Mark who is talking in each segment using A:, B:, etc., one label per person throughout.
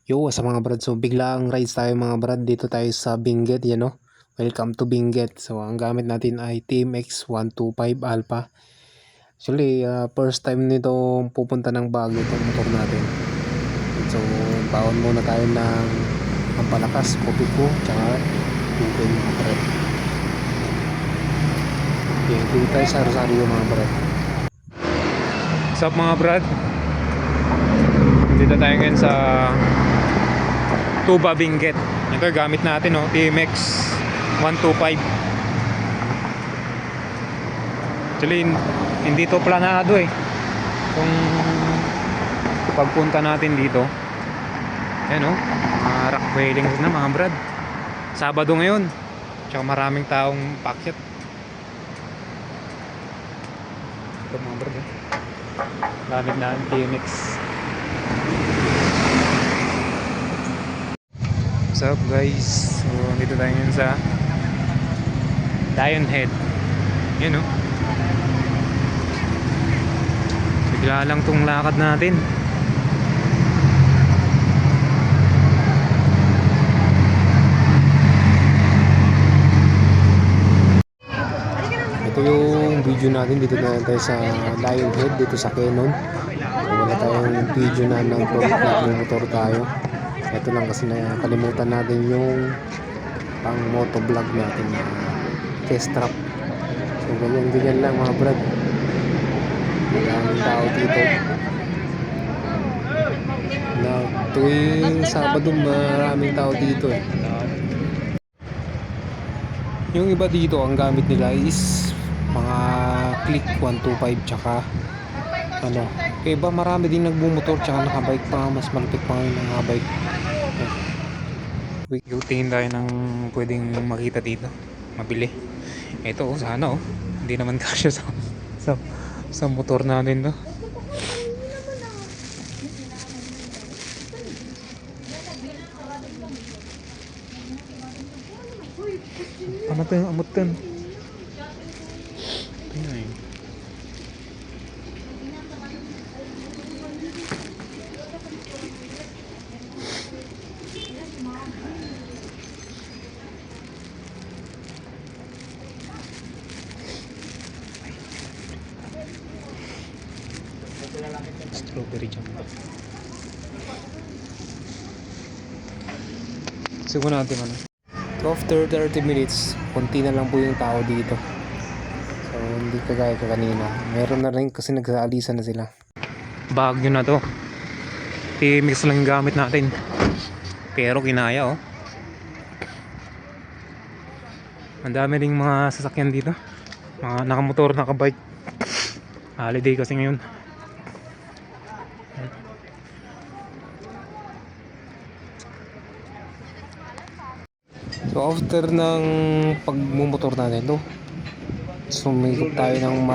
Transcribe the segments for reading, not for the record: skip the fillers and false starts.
A: Yo, sa mga brad. So, biglang rides tayo mga brad. Dito tayo sa Benguet, yan no. Welcome to Benguet. So, ang gamit natin ay TMX 125 Alpha. Actually, first time nito pupunta ng Baguio itong motor natin. So, baon muna tayo ng pampalakas, kopi ko, tsaka tubig mga brad. Okay, dito tayo sa Rosario mga brad.
B: What's up mga brad? Dito tayo ngayon sa Tuba Benguet. Ito gamit natin TMX 125. Actually hindi to planado kung pagpunta natin dito. Ayan mga rock railings na mga brad. Sabado ngayon, tsaka maraming taong paakyat. Ito mga brad gamit natin TMX. What's up guys? So dito tayo ngayon sa Lion Head. Yan bigla lang tong lakad natin.
A: Ito yung video natin. Dito na tayo sa Lion Head, dito sa Canon. So, wala tayong video na ng motor tayo. Ito lang kasi nakalimutan natin yung pang motovlog natin na test trap. So ganyan lang mga brad. Maraming tao dito na tuwing Sabado, maraming tao dito Yung iba dito ang gamit nila is mga Click 125 tsaka iba marami din nagbumotor tsaka nakabike pa, mas malapit pa yung nakabike.
B: Tingin tayo ng pwedeng makita dito mabili. Ito sana hindi naman kasya sa motor natin to. Ano to yung amot kan? Strawberry jam. Siguro natin
A: After 30 minutes, konti na lang po yung tao dito. So hindi kagaya ka kanina. Meron na rin kasi nagsaalisan na sila.
B: Baguio na to. TMX lang yung gamit natin. Pero kinaya Ang dami ring mga sasakyan dito. Mga nakamotor, nakabike. Holiday kasi ngayon.
A: So after ng pagmumotor natin sumikot tayo ng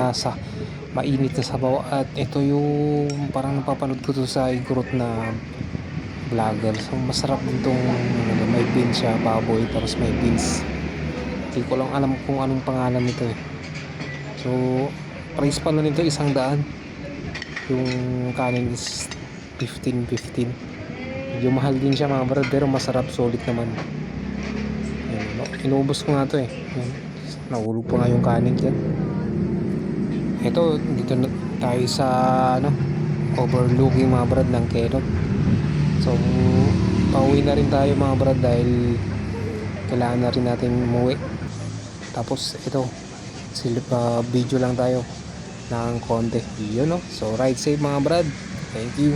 A: mainit na sabaw, at ito yung parang napapanood ko to sa igorot na vlogger. So masarap din tong may beans siya, baboy, tapos may beans. Hindi ko lang alam kung anong pangalan nito So price pala nito 100. Yung kanin is 15. Medyo mahal din siya mga brad, pero masarap, solid naman. Inubos ko nga to nahulog pa nga yung kanin dyan. Ito, dito na tayo sa overlooking mga brad ng Quezon. So pauwi na rin tayo mga brad dahil kailangan na rin natin umuwi. Tapos ito, video lang tayo ng konti. So ride safe mga brad. Thank you.